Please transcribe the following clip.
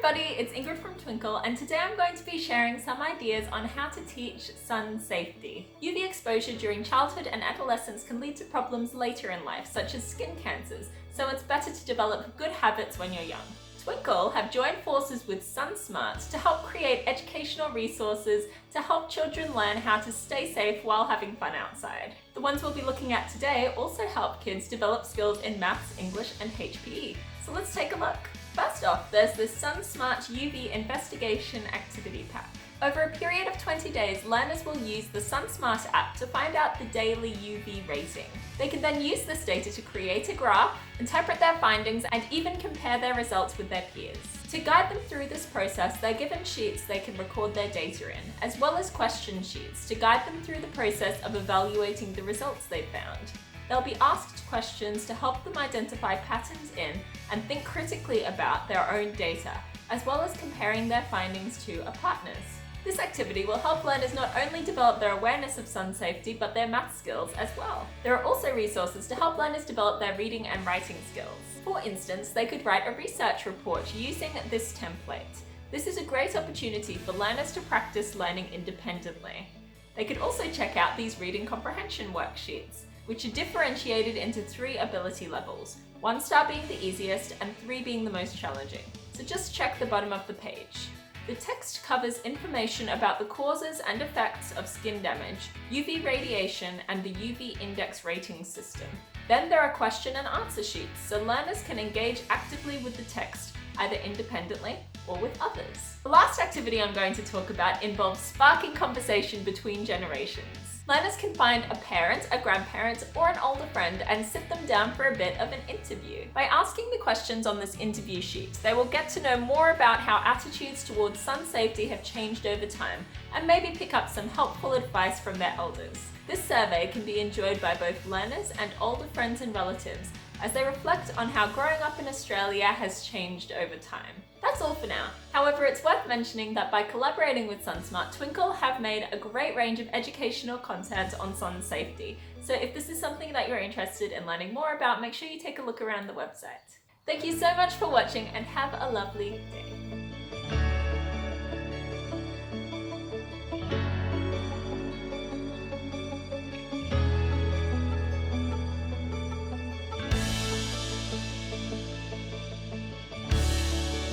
everybody, it's Ingrid from Twinkle, and today I'm going to be sharing some ideas on how to teach sun safety. UV exposure during childhood and adolescence can lead to problems later in life, such as skin cancers, so it's better to develop good habits when you're young. Twinkle have joined forces with SunSmart to help create educational resources to help children learn how to stay safe while having fun outside. The ones we'll be looking at today also help kids develop skills in maths, English, and HPE. So let's take a look. First off, there's the SunSmart UV Investigation Activity Pack. Over a period of 20 days, learners will use the SunSmart app to find out the daily UV rating. They can then use this data to create a graph, interpret their findings, and even compare their results with their peers. To guide them through this process, they're given sheets they can record their data in, as well as question sheets to guide them through the process of evaluating the results they've found. They'll be asked questions to help them identify patterns in and think critically about their own data, as well as comparing their findings to a partner's. This activity will help learners not only develop their awareness of sun safety, but their math skills as well. There are also resources to help learners develop their reading and writing skills. For instance, they could write a research report using this template. This is a great opportunity for learners to practice learning independently. They could also check out these reading comprehension worksheets, which are differentiated into 3 ability levels, 1 star being the easiest and 3 being the most challenging. So just check the bottom of the page. The text covers information about the causes and effects of skin damage, UV radiation, and the UV index rating system. Then there are question and answer sheets, so learners can engage actively with the text, either independently or with others. The last activity I'm going to talk about involves sparking conversation between generations. Learners can find a parent, a grandparent, or an older friend and sit them down for a bit of an interview. By asking the questions on this interview sheet, they will get to know more about how attitudes towards sun safety have changed over time and maybe pick up some helpful advice from their elders. This survey can be enjoyed by both learners and older friends and relatives as they reflect on how growing up in Australia has changed over time. That's all for now. However, it's worth mentioning that by collaborating with SunSmart, Twinkle have made a great range of educational content on sun safety. So if this is something that you're interested in learning more about, make sure you take a look around the website. Thank you so much for watching and have a lovely day.